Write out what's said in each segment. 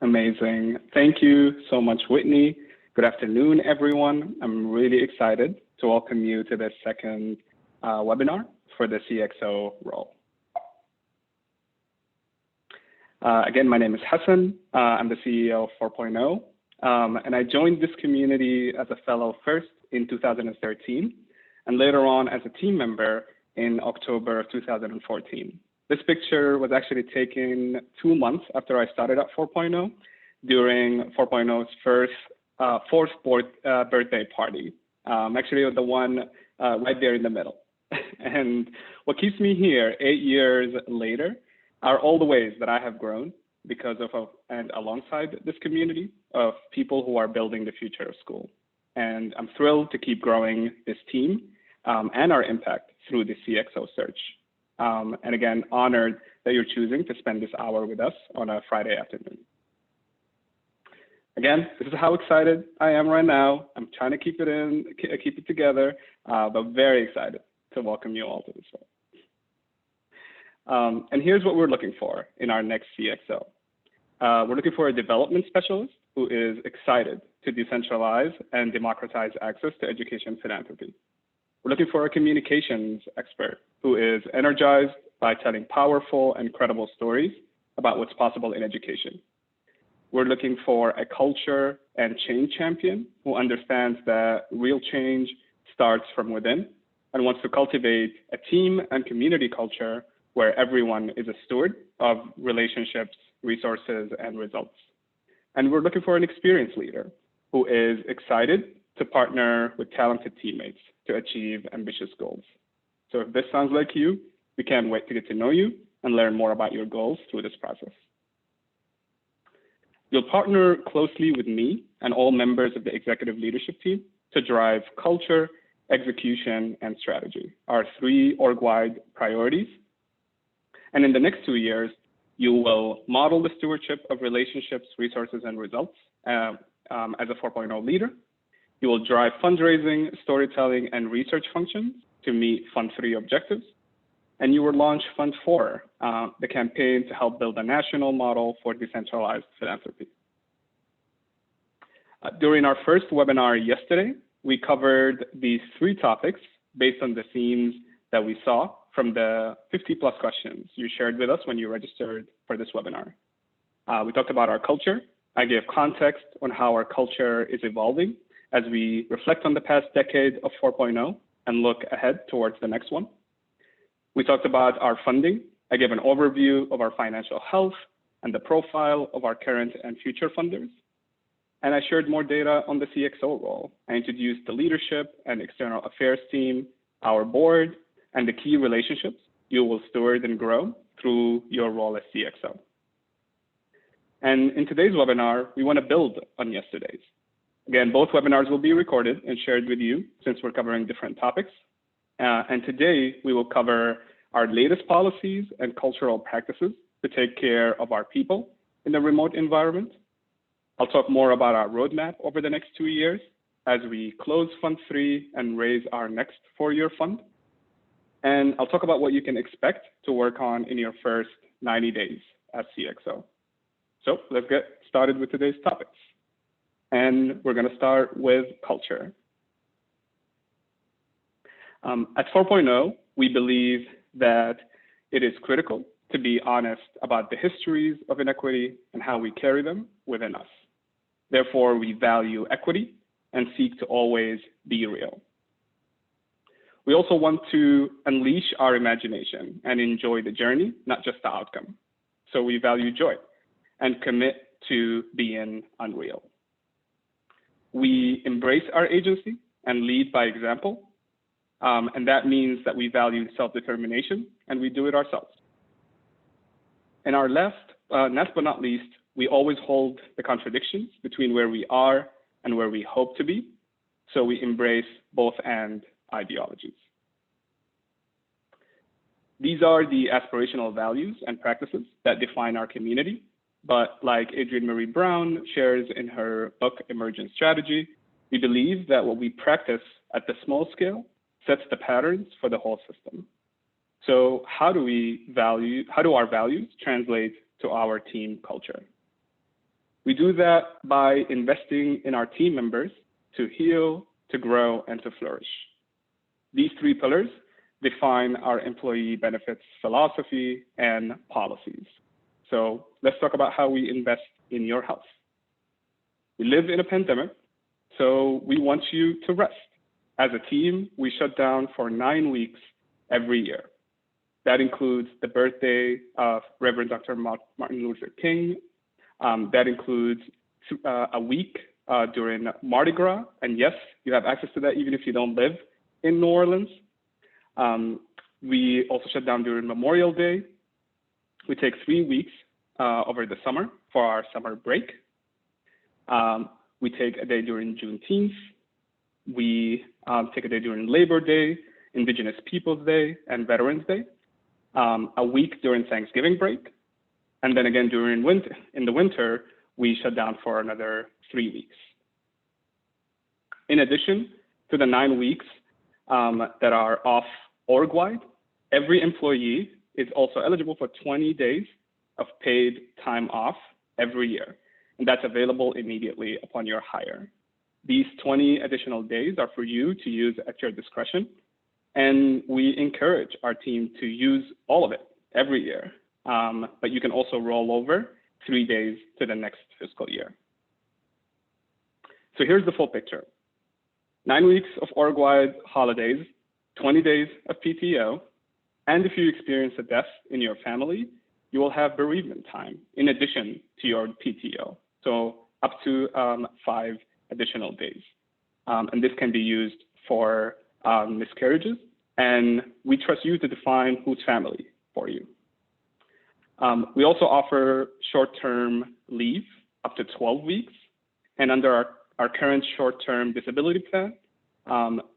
Amazing. Thank you so much, Whitney. Good afternoon, everyone. I'm really excited to welcome you to this second webinar for the CX0 role. Again, my name is Hassan. I'm the CEO of 4.0, and I joined this community as a fellow first in 2013, and later on as a team member in October of 2014. This picture was actually taken 2 months after I started at 4.0 during 4.0's fourth birthday party. Actually, the one right there in the middle. And what keeps me here 8 years later are all the ways that I have grown because of and alongside this community of people who are building the future of school. And I'm thrilled to keep growing this team and our impact through the CX0 search. And again, honored that you're choosing to spend this hour with us on a Friday afternoon. Again, this is how excited I am right now. I'm trying to keep it together, but very excited to welcome you all to this role. And here's what we're looking for in our next CX0. We're looking for a development specialist who is excited to decentralize and democratize access to education philanthropy. We're looking for a communications expert who is energized by telling powerful and credible stories about what's possible in education. We're looking for a culture and change champion who understands that real change starts from within and wants to cultivate a team and community culture where everyone is a steward of relationships, resources, and results. And we're looking for an experienced leader who is excited to partner with talented teammates to achieve ambitious goals. So if this sounds like you, we can't wait to get to know you and learn more about your goals through this process. You'll partner closely with me and all members of the executive leadership team to drive culture, execution, and strategy, our 3 org-wide priorities. And in the next 2 years, you will model the stewardship of relationships, resources, and results as a 4.0 leader. You will drive fundraising, storytelling, and research functions to meet Fund 3 objectives. And you will launch Fund 4, the campaign to help build a national model for decentralized philanthropy. During our first webinar yesterday, we covered these 3 topics based on the themes that we saw from the 50+ questions you shared with us when you registered for this webinar. We talked about our culture. I gave context on how our culture is evolving as we reflect on the past decade of 4.0 and look ahead towards the next one. We talked about our funding. I gave an overview of our financial health and the profile of our current and future funders. And I shared more data on the CX0 role. I introduced the leadership and external affairs team, our board, and the key relationships you will steward and grow through your role as CX0. And in today's webinar, we want to build on yesterday's. Again, both webinars will be recorded and shared with you since we're covering different topics. And today, we will cover our latest policies and cultural practices to take care of our people in a remote environment. I'll talk more about our roadmap over the next 2 years as we close Fund 3 and raise our next 4-year fund. And I'll talk about what you can expect to work on in your first 90 days at CX0. So let's get started with today's topics. And we're going to start with culture. At 4.0, we believe that it is critical to be honest about the histories of inequity and how we carry them within us. Therefore, we value equity and seek to always be real. We also want to unleash our imagination and enjoy the journey, not just the outcome. So we value joy and commit to being unreal. We embrace our agency and lead by example. And that means that we value self-determination and we do it ourselves. And our last but not least, we always hold the contradictions between where we are and where we hope to be. So we embrace both and ideologies. These are the aspirational values and practices that define our community. But like Adrienne Marie Brown shares in her book, Emergent Strategy, we believe that what we practice at the small scale sets the patterns for the whole system. So how do our values translate to our team culture? We do that by investing in our team members to heal, to grow, and to flourish. These three pillars define our employee benefits philosophy and policies. So let's talk about how we invest in your health. We live in a pandemic, so we want you to rest. As a team, we shut down for 9 weeks every year. That includes the birthday of Reverend Dr. Martin Luther King. That includes a week during Mardi Gras. And yes, you have access to that even if you don't live in New Orleans. We also shut down during Memorial Day. We take 3 weeks over the summer for our summer break. We take a day during Juneteenth. We take a day during Labor Day, Indigenous Peoples Day, and Veterans Day. A week during Thanksgiving break. And then again in the winter, we shut down for another 3 weeks. In addition to the 9 weeks that are off org-wide, every employee is also eligible for 20 days of paid time off every year. And that's available immediately upon your hire. These 20 additional days are for you to use at your discretion. And we encourage our team to use all of it every year. But you can also roll over 3 days to the next fiscal year. So here's the full picture. 9 weeks of org-wide holidays, 20 days of PTO, and if you experience a death in your family, you will have bereavement time in addition to your PTO. So up to 5 additional days. And this can be used for miscarriages, and we trust you to define who's family for you. We also offer short-term leave up to 12 weeks, and under our current short-term disability plan,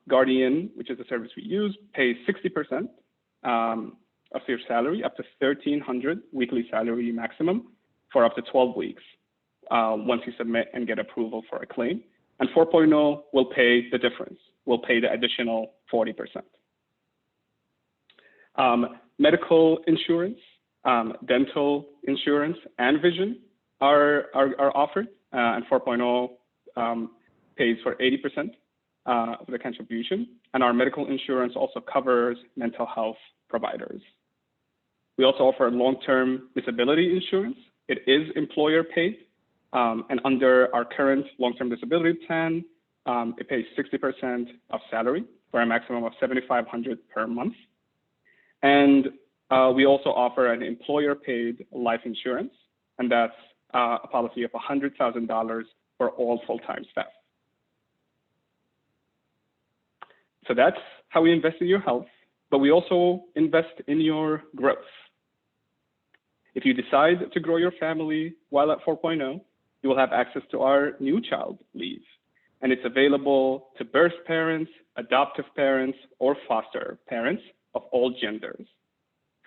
Guardian, which is the service we use, pays 60% of your salary, up to $1,300 weekly salary maximum for up to 12 weeks once you submit and get approval for a claim. And 4.0 will pay the difference, will pay the additional 40%. Medical insurance, dental insurance, and vision are offered, and 4.0 pays for 80% of the contribution. And our medical insurance also covers mental health providers. We also offer long-term disability insurance. It is employer paid. And under our current long-term disability plan, it pays 60% of salary for a maximum of $7,500 per month. And we also offer an employer paid life insurance, and that's a policy of $100,000 for all full-time staff. So that's how we invest in your health, but we also invest in your growth. If you decide to grow your family while at 4.0, you will have access to our new child leave, and it's available to birth parents, adoptive parents, or foster parents of all genders.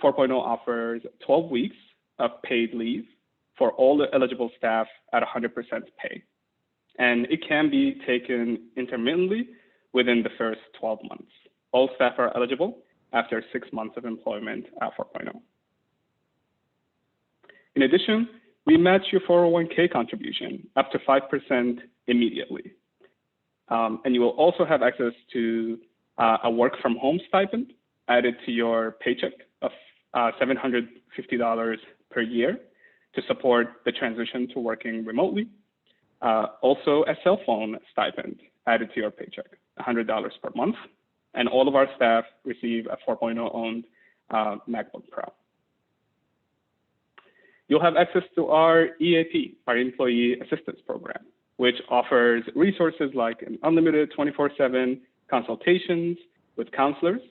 4.0 offers 12 weeks of paid leave for all the eligible staff at 100% pay. And it can be taken intermittently within the first 12 months. All staff are eligible after 6 months of employment at 4.0. In addition, we match your 401k contribution up to 5% immediately. And you will also have access to a work from home stipend added to your paycheck of $750 per year to support the transition to working remotely. Also a cell phone stipend added to your paycheck, $100 per month. And all of our staff receive a 4.0 owned MacBook Pro. You'll have access to our EAP, our Employee Assistance Program, which offers resources like an unlimited 24/7 consultations with counselors,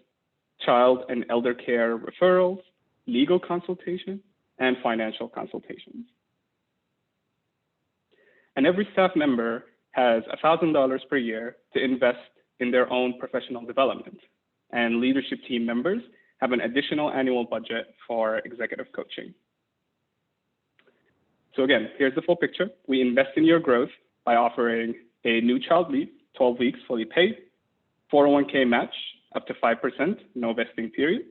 child and elder care referrals, legal consultation, and financial consultations. And every staff member has $1,000 per year to invest in their own professional development. And leadership team members have an additional annual budget for executive coaching. So again, here's the full picture. We invest in your growth by offering a new child leave, 12 weeks fully paid, 401k match up to 5%, no vesting period,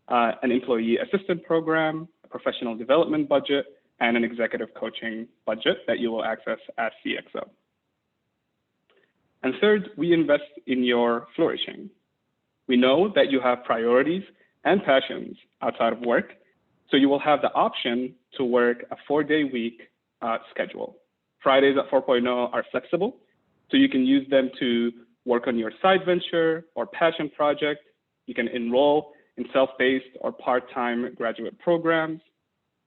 an employee assistance program, a professional development budget, and an executive coaching budget that you will access at CX0. And third, we invest in your flourishing. We know that you have priorities and passions outside of work, so you will have the option to work a 4-day week schedule. Fridays at 4.0 are flexible, so you can use them to work on your side venture or passion project. You can enroll in self-paced or part-time graduate programs.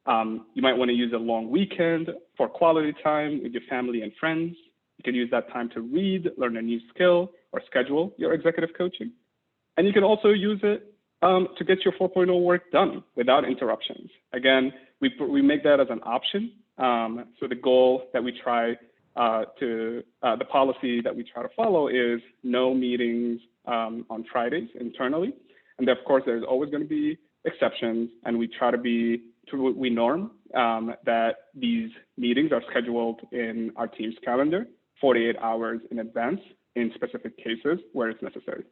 You might want to use a long weekend for quality time with your family and friends. You can use that time to read, learn a new skill, or schedule your executive coaching. And you can also use it to get your 4.0 work done without interruptions. Again, we make that as an option. So the goal that we try the policy that we try to follow is no meetings on Fridays internally. And of course, there's always going to be exceptions, and we try to we norm that these meetings are scheduled in our team's calendar 48 hours in advance in specific cases where it's necessary.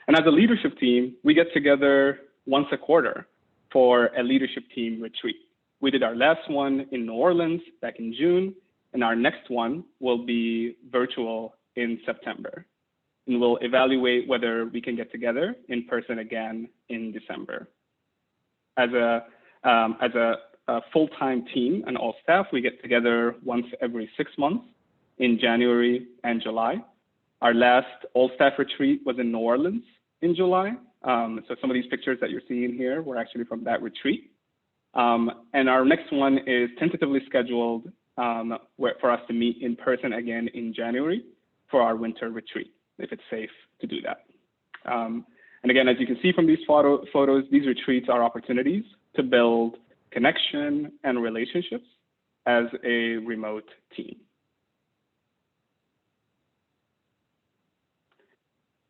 And as a leadership team, we get together once a quarter for a leadership team retreat. We did our last one in New Orleans back in June, and our next one will be virtual in September. And we'll evaluate whether we can get together in person again in December. As a full-time team and all staff, we get together once every 6 months in January and July. Our last all-staff retreat was in New Orleans in July. So some of these pictures that you're seeing here were actually from that retreat. And our next one is tentatively scheduled for us to meet in person again in January for our winter retreat, if it's safe to do that. And again, as you can see from these photos, these retreats are opportunities to build connection and relationships as a remote team.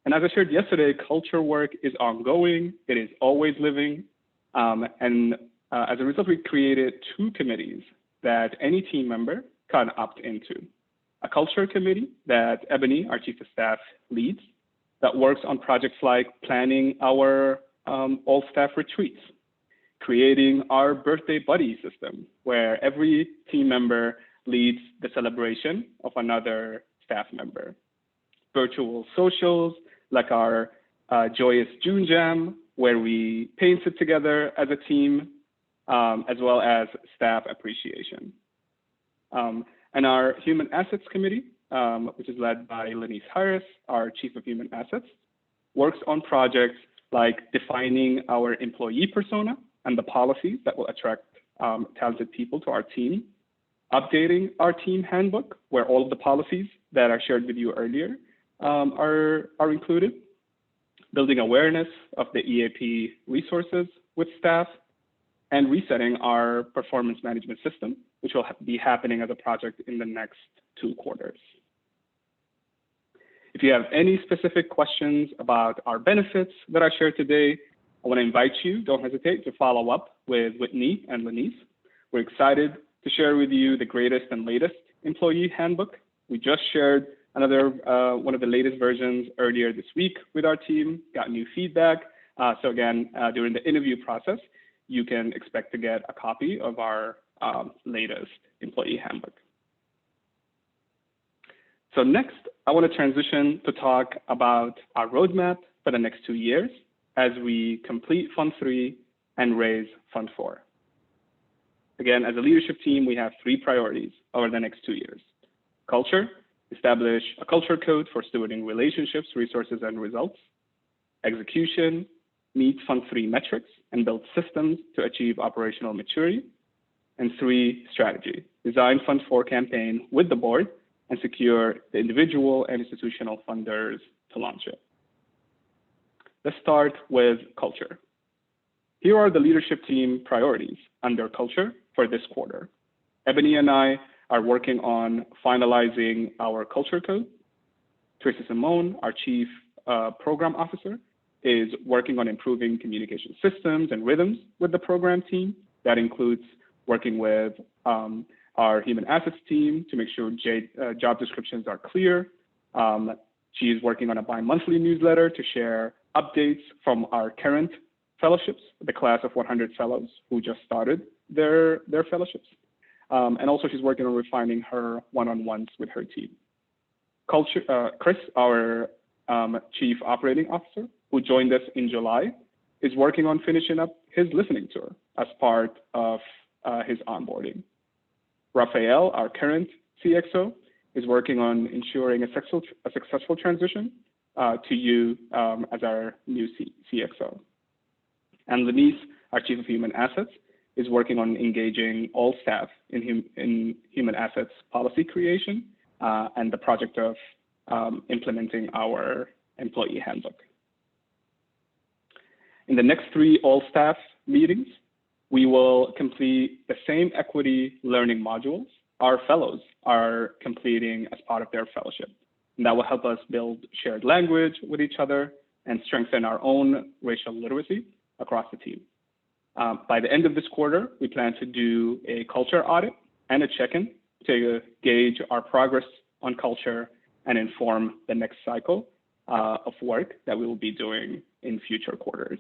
And as I shared yesterday, culture work is ongoing. It is always living. As a result, we created 2 committees that any team member can opt into. A culture committee that Ebony, our chief of staff, leads, that works on projects like planning our all staff retreats, creating our birthday buddy system, where every team member leads the celebration of another staff member. Virtual socials, like our Joyous June Jam, where we paint it together as a team, as well as staff appreciation. And our Human Assets Committee, which is led by Lenise Harris, our Chief of Human Assets, works on projects like defining our employee persona and the policies that will attract talented people to our team, updating our team handbook, where all of the policies that I shared with you earlier are included, building awareness of the EAP resources with staff, and resetting our performance management system, which will be happening as a project in the next 2 quarters. If you have any specific questions about our benefits that I shared today, I want to invite you, don't hesitate to follow up with Whitney and Lenise. We're excited to share with you the greatest and latest employee handbook. We just shared another one of the latest versions earlier this week with our team, got new feedback. So again, during the interview process, you can expect to get a copy of our latest employee handbook. So next, I want to transition to talk about our roadmap for the next 2 years as we complete Fund 3 and raise Fund 4. Again, as a leadership team, we have 3 priorities over the next 2 years. Culture, establish a culture code for stewarding relationships, resources, and results. Execution, meet Fund 3 metrics and build systems to achieve operational maturity. And 3, strategy, design Fund 4 campaign with the board and secure the individual and institutional funders to launch it. Let's start with culture. Here are the leadership team priorities under culture for this quarter. Ebony and I are working on finalizing our culture code. Tracy Simone, our chief program officer, is working on improving communication systems and rhythms with the program team. That includes working with our human assets team to make sure job descriptions are clear. She is working on a bi-monthly newsletter to share updates from our current fellowships, the class of 100 fellows who just started their fellowships. And also she's working on refining her one-on-ones with her team. Chris, our Chief Operating Officer, who joined us in July, is working on finishing up his listening tour as part of his onboarding. Raphael, our current CXO, is working on ensuring a successful transition to you as our new CXO. And Lenise, our Chief of Human Assets, is working on engaging all staff in human assets policy creation and the project of implementing our employee handbook. In the next 3 all-staff meetings, we will complete the same equity learning modules our fellows are completing as part of their fellowship. And that will help us build shared language with each other and strengthen our own racial literacy across the team. By the end of this quarter, we plan to do a culture audit and a check-in to gauge our progress on culture and inform the next cycle of work that we will be doing in future quarters.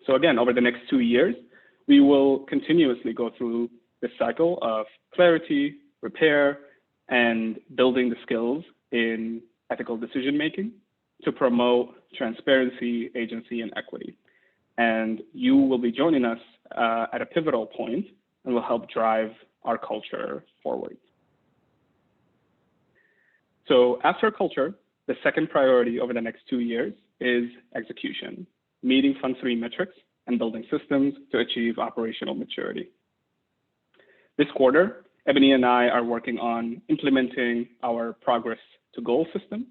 So again, over the next 2 years, we will continuously go through this cycle of clarity, repair, and building the skills in ethical decision-making to promote transparency, agency, and equity. And you will be joining us at a pivotal point and will help drive our culture forward. So after culture, the second priority over the next 2 years is execution, meeting Fund 3 metrics and building systems to achieve operational maturity. This quarter, Ebony and I are working on implementing our progress to goal system.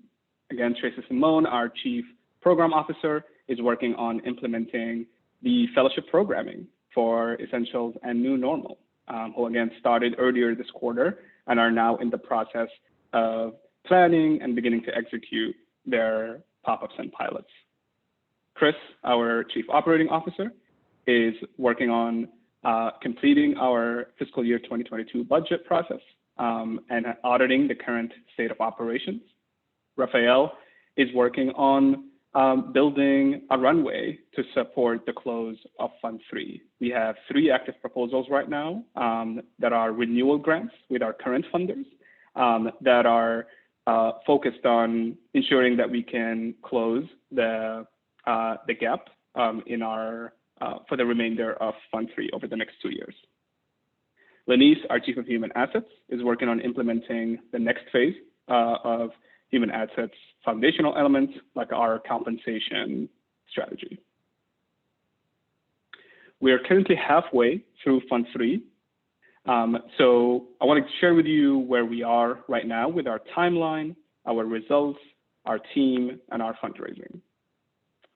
Again, Tracy Simone, our Chief Program Officer, is working on implementing the fellowship programming for Essentials and New Normal, who again started earlier this quarter and are now in the process of planning and beginning to execute their pop-ups and pilots. Chris, our Chief Operating Officer, is working on completing our fiscal year 2022 budget process and auditing the current state of operations. Raphael is working on building a runway to support the close of Fund 3. We have 3 active proposals right now that are renewal grants with our current funders that are focused on ensuring that we can close the gap in our for the remainder of Fund 3 over the next 2 years. Lenise, our Chief of Human Assets, is working on implementing the next phase of human assets foundational elements like our compensation strategy. We are currently halfway through Fund 3. So I want to share with you where we are right now with our timeline, our results, our team, and our fundraising.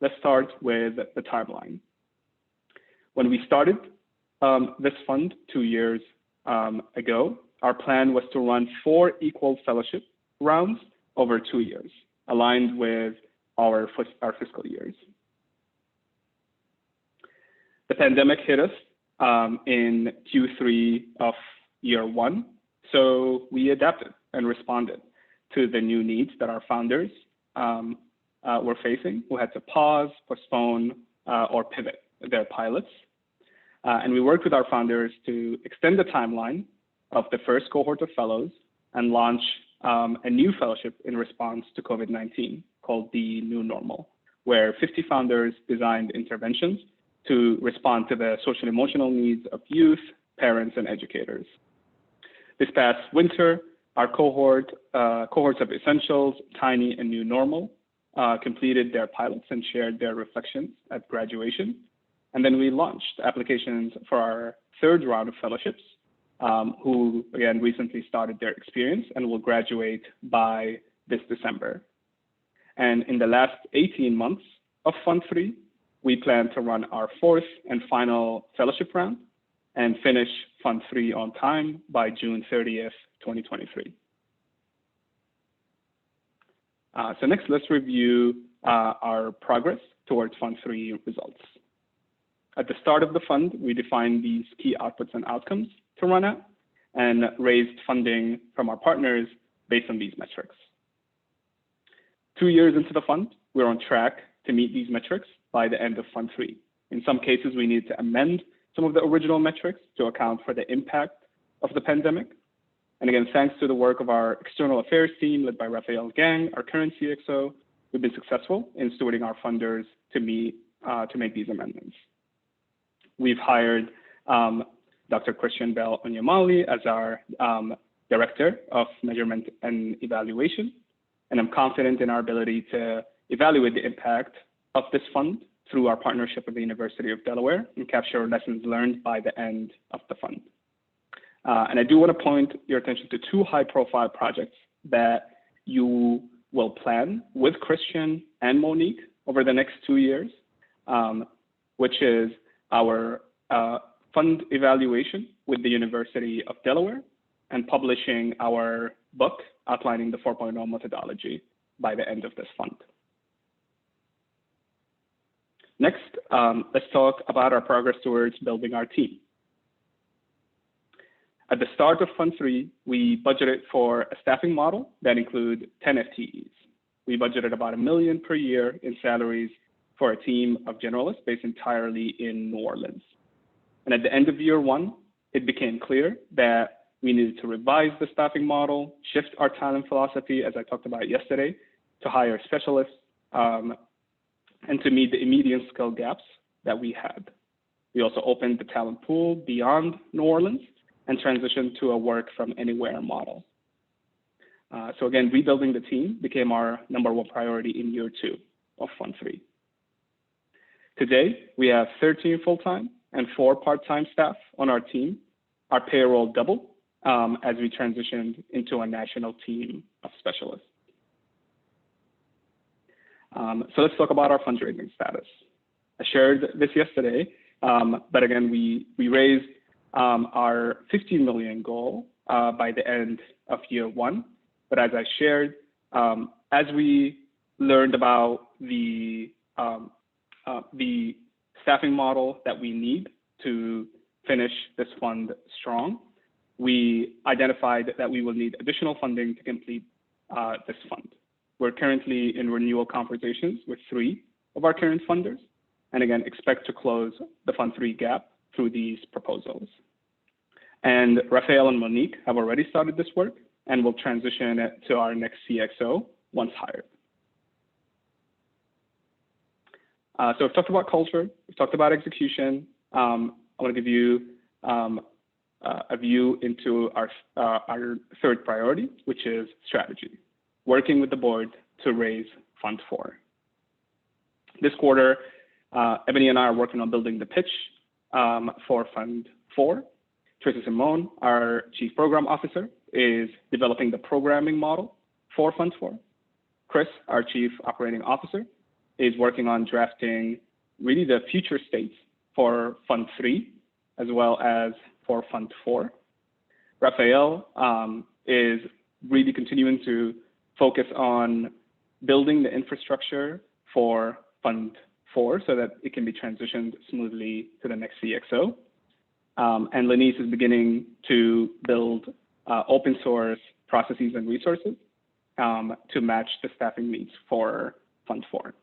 Let's start with the timeline. When we started this fund 2 years ago, our plan was to run 4 equal fellowship rounds over 2 years, aligned with our fiscal years. The pandemic hit us in Q3 of year 1, so we adapted and responded to the new needs that our founders were facing, who had to pause, postpone, or pivot their pilots. And we worked with our founders to extend the timeline of the first cohort of fellows and launch a new fellowship in response to COVID-19 called the New Normal, where 50 founders designed interventions to respond to the social and emotional needs of youth, parents, and educators. This past winter, our cohorts of Essentials, Tiny, and New Normal completed their pilots and shared their reflections at graduation. And then we launched applications for our 3rd round of fellowships, who again recently started their experience and will graduate by this December. And in the last 18 months of Fund 3, we plan to run our 4th and final fellowship round and finish Fund 3 on time by June 30th, 2023. So next, let's review our progress towards Fund 3 results. At the start of the fund, we defined these key outputs and outcomes to run at and raised funding from our partners based on these metrics. 2 years into the fund, we're on track to meet these metrics by the end of Fund 3. In some cases, we need to amend some of the original metrics to account for the impact of the pandemic. And again, thanks to the work of our external affairs team led by Raphael Gang, our current CXO, we've been successful in stewarding our funders to make these amendments. We've hired Dr. Christian Bell Onyemali as our Director of Measurement and Evaluation, and I'm confident in our ability to evaluate the impact of this fund through our partnership with the University of Delaware and capture lessons learned by the end of the fund. And I do want to point your attention to two high-profile projects that you will plan with Christian and Monique over the next 2 years, which is our fund evaluation with the University of Delaware and publishing our book outlining the 4.0 methodology by the end of this fund. Next, let's talk about our progress towards building our team. At the start of Fund 3, we budgeted for a staffing model that includes 10 FTEs. We budgeted about $1 million per year in salaries for a team of generalists based entirely in New Orleans. And at the end of year 1, it became clear that we needed to revise the staffing model, shift our talent philosophy, as I talked about yesterday, to hire specialists and to meet the immediate skill gaps that we had. We also opened the talent pool beyond New Orleans and transitioned to a work from anywhere model. So again, rebuilding the team became our #1 priority in year 2 of Fund 3. Today, we have 13 full-time and 4 part-time staff on our team. Our payroll doubled as we transitioned into a national team of specialists. So let's talk about our fundraising status. I shared this yesterday, but again, we raised our $15 million goal by the end of year 1. But as I shared, as we learned about the staffing model that we need to finish this fund strong, we identified that we will need additional funding to complete this fund. We're currently in renewal conversations with 3 of our current funders, and again, expect to close the Fund 3 gap through these proposals. And Raphael and Monique have already started this work and will transition it to our next CXO once hired. So we've talked about culture, we've talked about execution. I want to give you a view into our third priority, which is strategy, working with the board to raise Fund 4. This quarter, Ebony and I are working on building the pitch for Fund 4. Tracy Simone, our Chief Program Officer, is developing the programming model for Fund 4. Chris, our Chief Operating Officer, is working on drafting really the future states for Fund 3, as well as for Fund 4. Raphael is really continuing to focus on building the infrastructure for Fund 4 so that it can be transitioned smoothly to the next CXO. And Lenice is beginning to build open source processes and resources to match the staffing needs for Fund 4.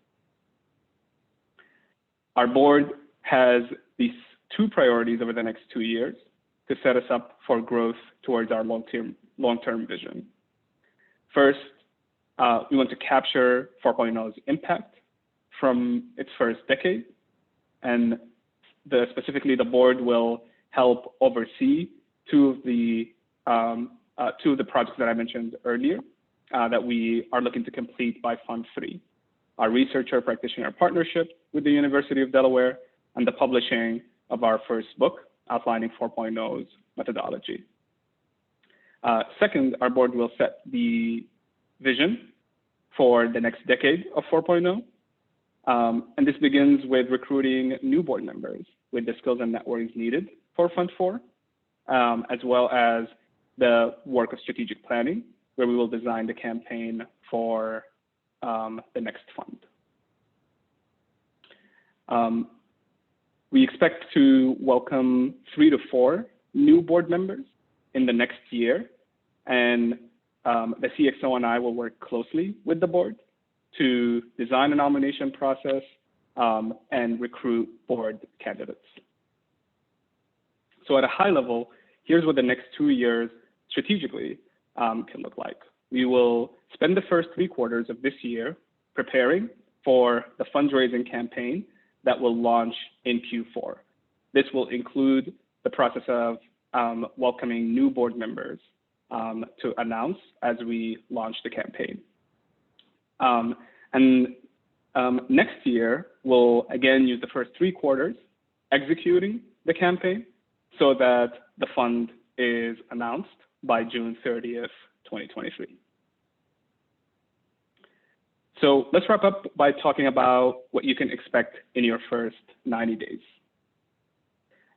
Our board has these 2 priorities over the next 2 years to set us up for growth towards our long-term vision. First, we want to capture 4.0's impact from its first decade, and specifically the board will help oversee 2 of the projects that I mentioned earlier that we are looking to complete by Fund 3. Our researcher practitioner partnership with the University of Delaware and the publishing of our first book outlining 4.0's methodology. Second, our board will set the vision for the next decade of 4.0. And this begins with recruiting new board members with the skills and networks needed for Fund 4, as well as the work of strategic planning, where we will design the campaign for the next fund. We expect to welcome 3 to 4 new board members in the next year, and the CXO and I will work closely with the board to design a nomination process and recruit board candidates. So at a high level, here's what the next 2 years strategically can look like. We will spend the first 3 quarters of this year preparing for the fundraising campaign that will launch in Q4. This will include the process of welcoming new board members to announce as we launch the campaign. Next year, we'll again use the first 3 quarters executing the campaign so that the fund is announced by June 30th, 2023. So let's wrap up by talking about what you can expect in your first 90 days.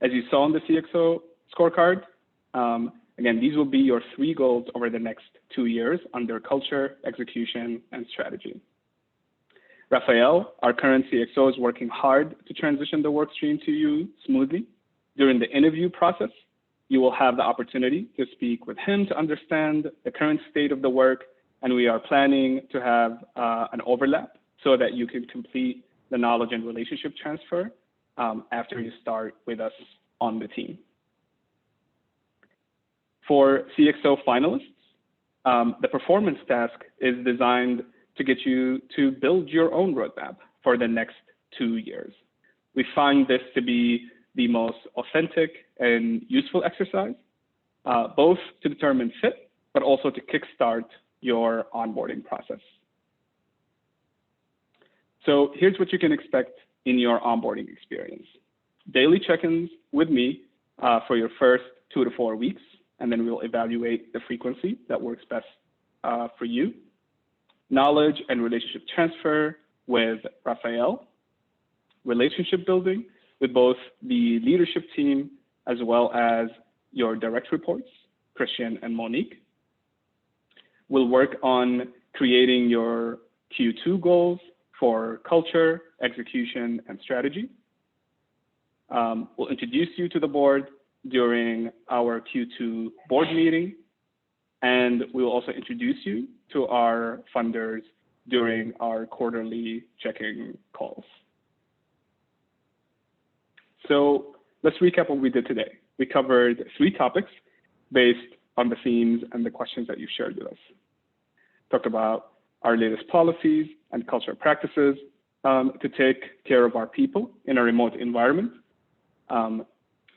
As you saw on the CX0 scorecard, again, these will be your 3 goals over the next 2 years under culture, execution, and strategy. Raphael, our current CXO, is working hard to transition the work stream to you smoothly. During the interview process, you will have the opportunity to speak with him to understand the current state of the work, and we are planning to have an overlap so that you can complete the knowledge and relationship transfer after you start with us on the team. For CX0 finalists, the performance task is designed to get you to build your own roadmap for the next 2 years. We find this to be the most authentic and useful exercise, both to determine fit, but also to kickstart your onboarding process. So here's what you can expect in your onboarding experience. Daily check-ins with me for your first 2 to 4 weeks, and then we'll evaluate the frequency that works best for you. Knowledge and relationship transfer with Raphael. Relationship building with both the leadership team as well as your direct reports, Christian and Monique. We'll work on creating your Q2 goals for culture, execution, and strategy. We'll introduce you to the board during our Q2 board meeting, and we will also introduce you to our funders during our quarterly check-in calls. So let's recap what we did today. We covered 3 topics based on the themes and the questions that you've shared with us. Talked about our latest policies and cultural practices to take care of our people in a remote environment.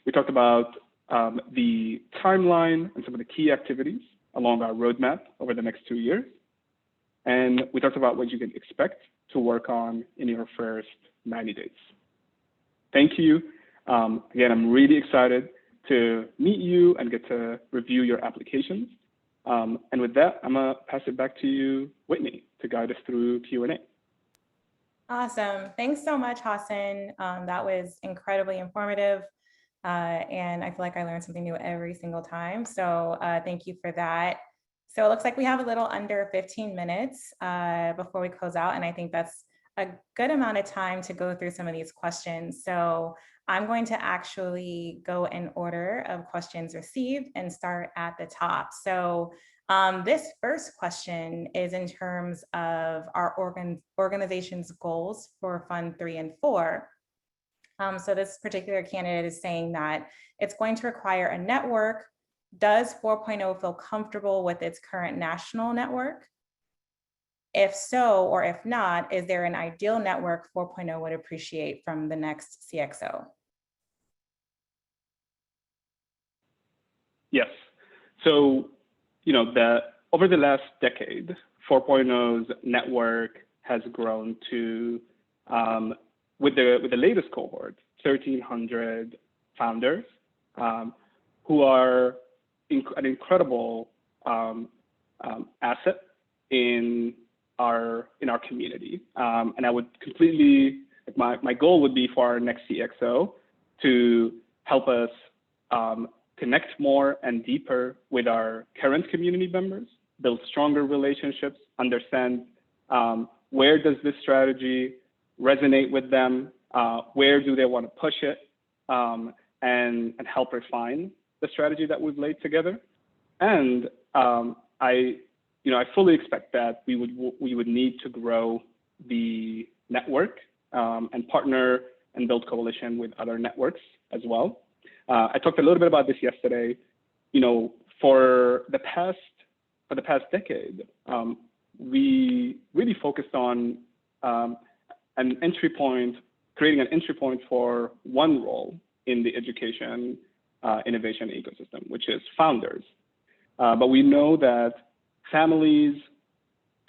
We talked about the timeline and some of the key activities along our roadmap over the next 2 years. And we talked about what you can expect to work on in your first 90 days. Thank you. Again, I'm really excited to meet you and get to review your applications. And with that, I'm gonna pass it back to you, Whitney, to guide us through Q&A. Awesome. Thanks so much, Hassan. That was incredibly informative. And I feel like I learned something new every single time. So thank you for that. So it looks like we have a little under 15 minutes before we close out. And I think that's a good amount of time to go through some of these questions. So I'm going to actually go in order of questions received and start at the top. So this first question is in terms of our organization's goals for Fund 3 and 4. So this particular candidate is saying that it's going to require a network. Does 4.0 feel comfortable with its current national network? If so, or if not, is there an ideal network 4.0 would appreciate from the next CX0? Yes. So, over the last decade, 4.0's network has grown to, with the latest cohort, 1,300 founders who are an incredible asset in our community. And I would completely, my goal would be for our next CX0 to help us connect more and deeper with our current community members, build stronger relationships, understand where does this strategy resonate with them, where do they want to push it, and help refine the strategy that we've laid together. And I fully expect that we would need to grow the network and partner and build coalition with other networks as well. I talked a little bit about this yesterday. For the past decade, we really focused on creating an entry point for one role in the education innovation ecosystem, which is founders. But we know that families,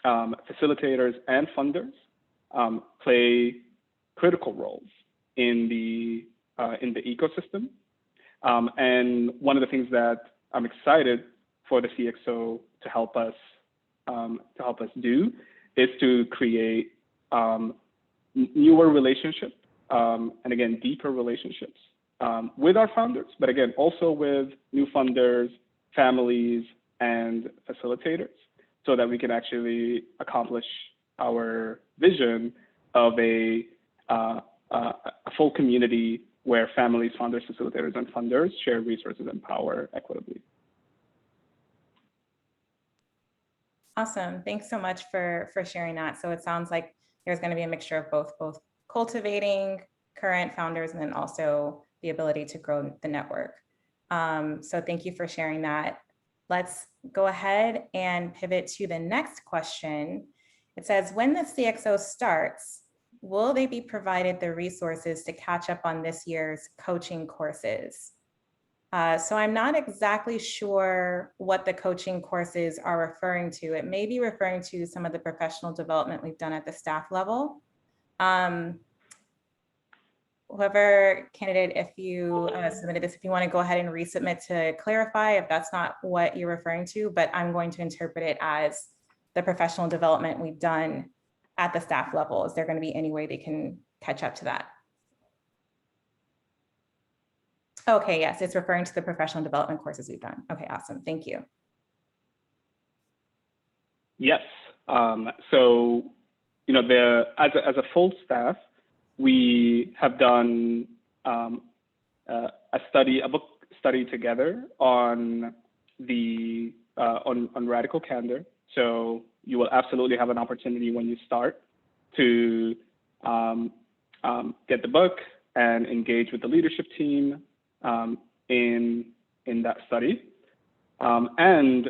facilitators, and funders play critical roles in the ecosystem. And one of the things that I'm excited for the CX0 to help us do is to create newer relationships, and again, deeper relationships with our founders, but again, also with new funders, families, and facilitators, so that we can actually accomplish our vision of a full community where families, founders, facilitators, and funders share resources and power equitably. Awesome. Thanks so much for sharing that. So it sounds like there's going to be a mixture of both cultivating current founders and then also the ability to grow the network. So thank you for sharing that. Let's go ahead and pivot to the next question. It says, when the CX0 starts, will they be provided the resources to catch up on this year's coaching courses? So I'm not exactly sure what the coaching courses are referring to. It may be referring to some of the professional development we've done at the staff level. Whoever candidate, if you submitted this, if you want to go ahead and resubmit to clarify if that's not what you're referring to, but I'm going to interpret it as the professional development we've done at the staff level. Is there going to be any way they can catch up to that? Okay, yes, it's referring to the professional development courses we've done. Okay, awesome, thank you. Yes, so as a full staff, we have done a book study together on radical candor. So you will absolutely have an opportunity when you start to get the book and engage with the leadership team in that study. And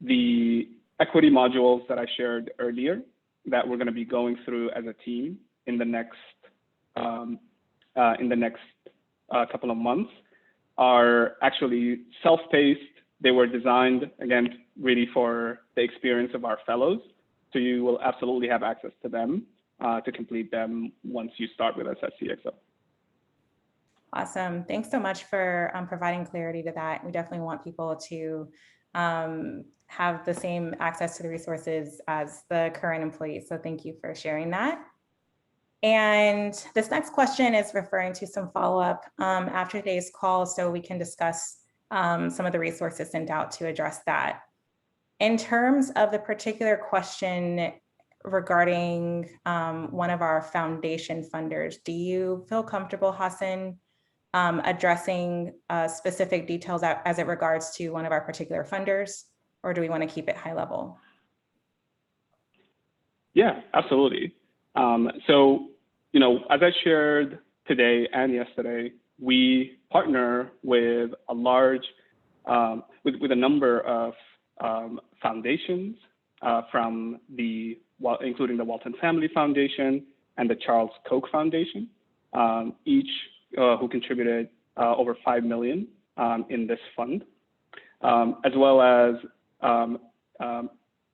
the equity modules that I shared earlier that we're going to be going through as a team in the next couple of months are actually self-paced. They were designed, again, really for the experience of our fellows. So you will absolutely have access to them to complete them once you start with us at CX0. Awesome. Thanks so much for providing clarity to that. We definitely want people to have the same access to the resources as the current employees. So thank you for sharing that. And this next question is referring to some follow-up after today's call, so we can discuss some of the resources sent out to address that. In terms of the particular question regarding one of our foundation funders, do you feel comfortable, Hassan, addressing specific details as it regards to one of our particular funders, or do we want to keep it high level? Yeah, absolutely. So, as I shared today and yesterday, we partner with a large, with a number of foundations including the Walton Family Foundation and the Charles Koch Foundation, each who contributed over $5 million in this fund, as well as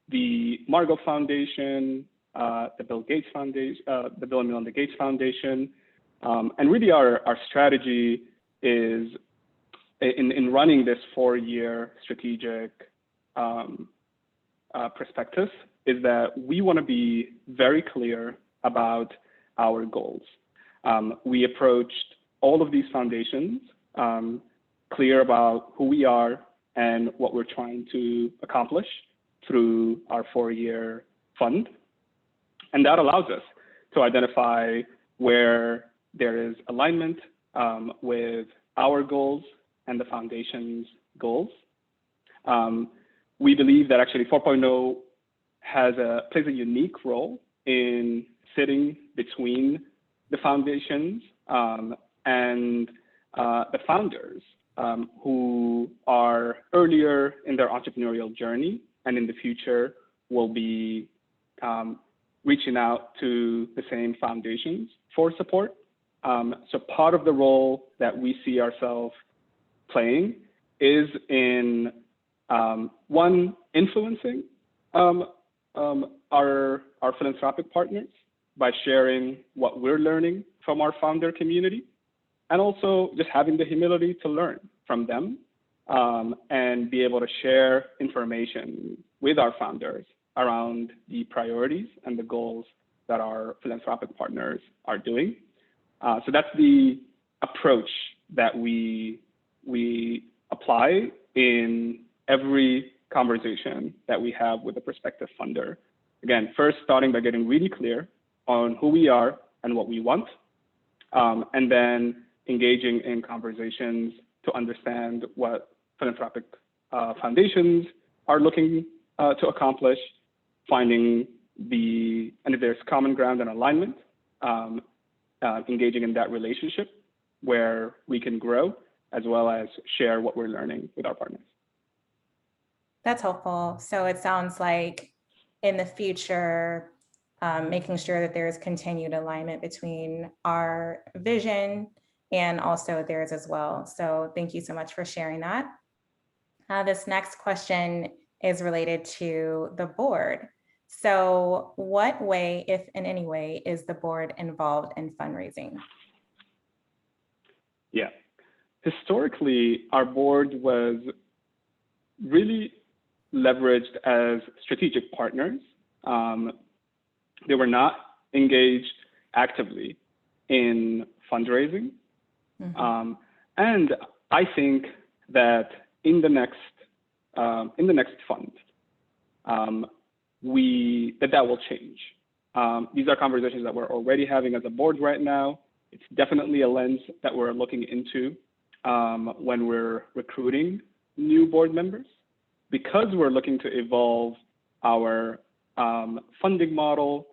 the Margot Foundation, the Bill Gates Foundation, the Bill and Melinda Gates Foundation, and really our strategy is in running this 4-year strategic perspective is that we want to be very clear about our goals. We approached all of these foundations clear about who we are and what we're trying to accomplish through our 4-year fund. And that allows us to identify where there is alignment with our goals and the foundation's goals. We believe that actually 4.0 plays a unique role in sitting between the foundations and the founders who are earlier in their entrepreneurial journey and in the future will be reaching out to the same foundations for support. So part of the role that we see ourselves playing is in one, influencing our philanthropic partners by sharing what we're learning from our founder community, and also just having the humility to learn from them and be able to share information with our founders around the priorities and the goals that our philanthropic partners are doing. So that's the approach that we apply in every conversation that we have with a prospective funder. Again, first starting by getting really clear on who we are and what we want, and then engaging in conversations to understand what philanthropic foundations are looking to accomplish, finding and if there's common ground and alignment, engaging in that relationship where we can grow as well as share what we're learning with our partners. That's helpful. So it sounds like in the future, making sure that there's continued alignment between our vision and also theirs as well. So thank you so much for sharing that. This next question is related to the board. So what way, if in any way, is the board involved in fundraising? Yeah, historically, our board was really leveraged as strategic partners. They were not engaged actively in fundraising. Mm-hmm. And I think that in the next fund, that will change. These are conversations that we're already having as a board right now. It's definitely a lens that we're looking into when we're recruiting new board members, because we're looking to evolve our funding model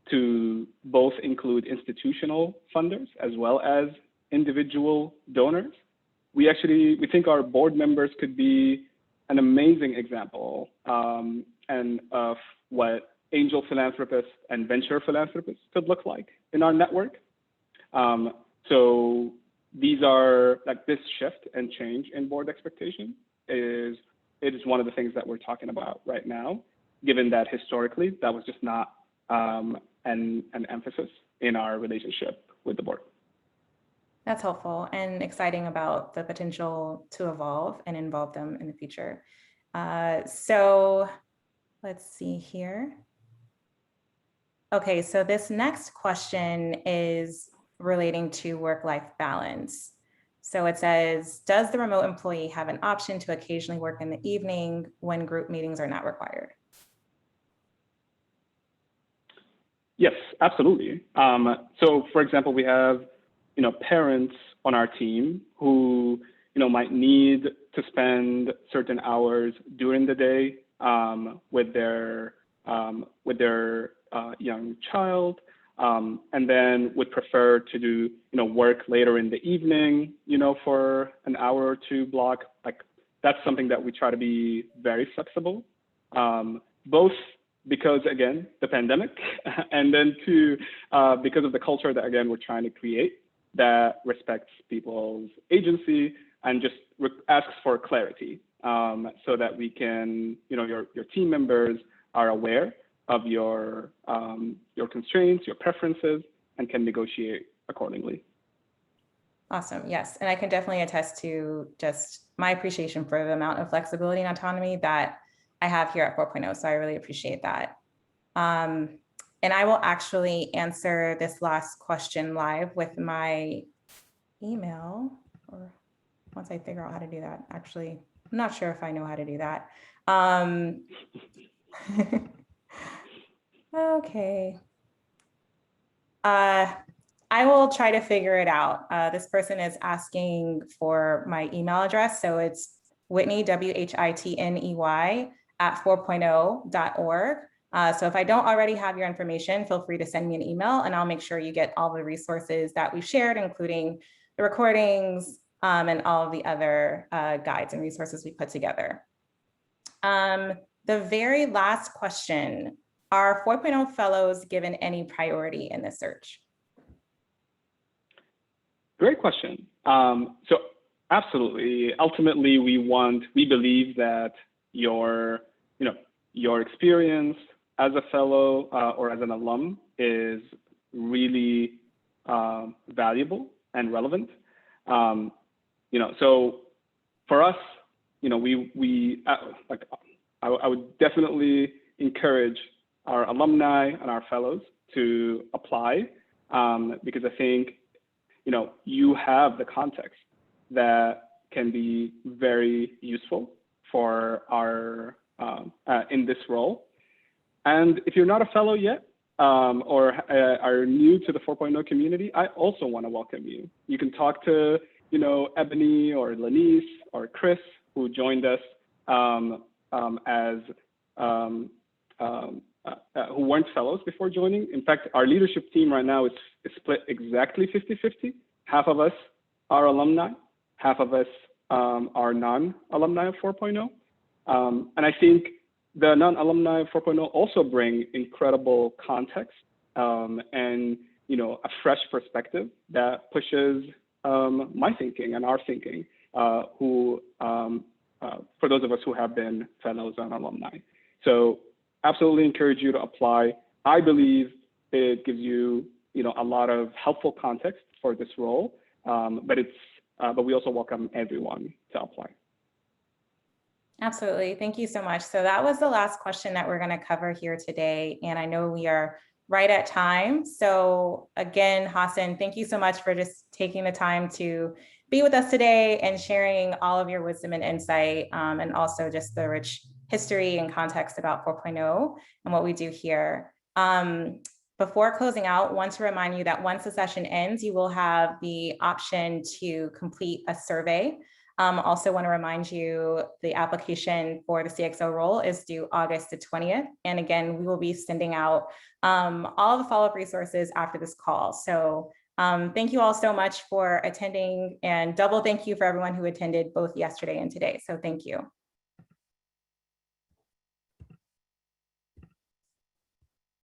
to both include institutional funders as well as individual donors. We think our board members could be an amazing example and of what angel philanthropists and venture philanthropists could look like in our network. So these are like this shift and change in board expectation is one of the things that we're talking about right now, given that historically that was just not an emphasis in our relationship with the board. That's helpful and exciting about the potential to evolve and involve them in the future. So let's see here. Okay, so this next question is relating to work-life balance. So it says, does the remote employee have an option to occasionally work in the evening when group meetings are not required? Yes, absolutely. So for example, we have parents on our team who might need to spend certain hours during the day with their young child, and then would prefer to do work later in the evening for an hour or two block. Like that's something that we try to be very flexible, both because again the pandemic, and then two because of the culture that again we're trying to create that respects people's agency and just asks for clarity, so that we can, your team members are aware of your constraints, your preferences, and can negotiate accordingly. Awesome, yes. And I can definitely attest to just my appreciation for the amount of flexibility and autonomy that I have here at 4.0. So I really appreciate that. And I will actually answer this last question live with my email, or once I figure out how to do that. Actually, I'm not sure if I know how to do that. Okay. I will try to figure it out. This person is asking for my email address. So it's Whitney, WHITNEY @ 4.0.org. So if I don't already have your information, feel free to send me an email and I'll make sure you get all the resources that we've shared, including the recordings and all of the other guides and resources we put together. The very last question, are 4.0 fellows given any priority in this search? Great question. So absolutely. Ultimately, we believe that your experience as a fellow or as an alum is really valuable and relevant. So for us, I would definitely encourage our alumni and our fellows to apply because I think you have the context that can be very useful for our in this role. And if you're not a fellow yet or are new to the 4.0 community, I also want to welcome you. You can talk to Ebony or Lanice or Chris, who joined us who weren't fellows before joining. In fact, our leadership team right now is split exactly 50-50. Half of us are alumni, half of us are non-alumni of 4.0. And I think the non-alumni of 4.0 also bring incredible context and a fresh perspective that pushes my thinking and our thinking, for those of us who have been fellows and alumni. So absolutely encourage you to apply. I believe it gives you, a lot of helpful context for this role, but we also welcome everyone to apply. Absolutely. Thank you so much. So that was the last question that we're going to cover here today. And I know we are right at time. So again, Hassan, thank you so much for just taking the time to be with us today and sharing all of your wisdom and insight, and also just the rich history and context about 4.0 and what we do here. Before closing out, I want to remind you that once the session ends, you will have the option to complete a survey. Also want to remind you the application for the CX0 role is due August the 20th. And again, we will be sending out all the follow-up resources after this call. So thank you all so much for attending, and double thank you for everyone who attended both yesterday and today. So thank you.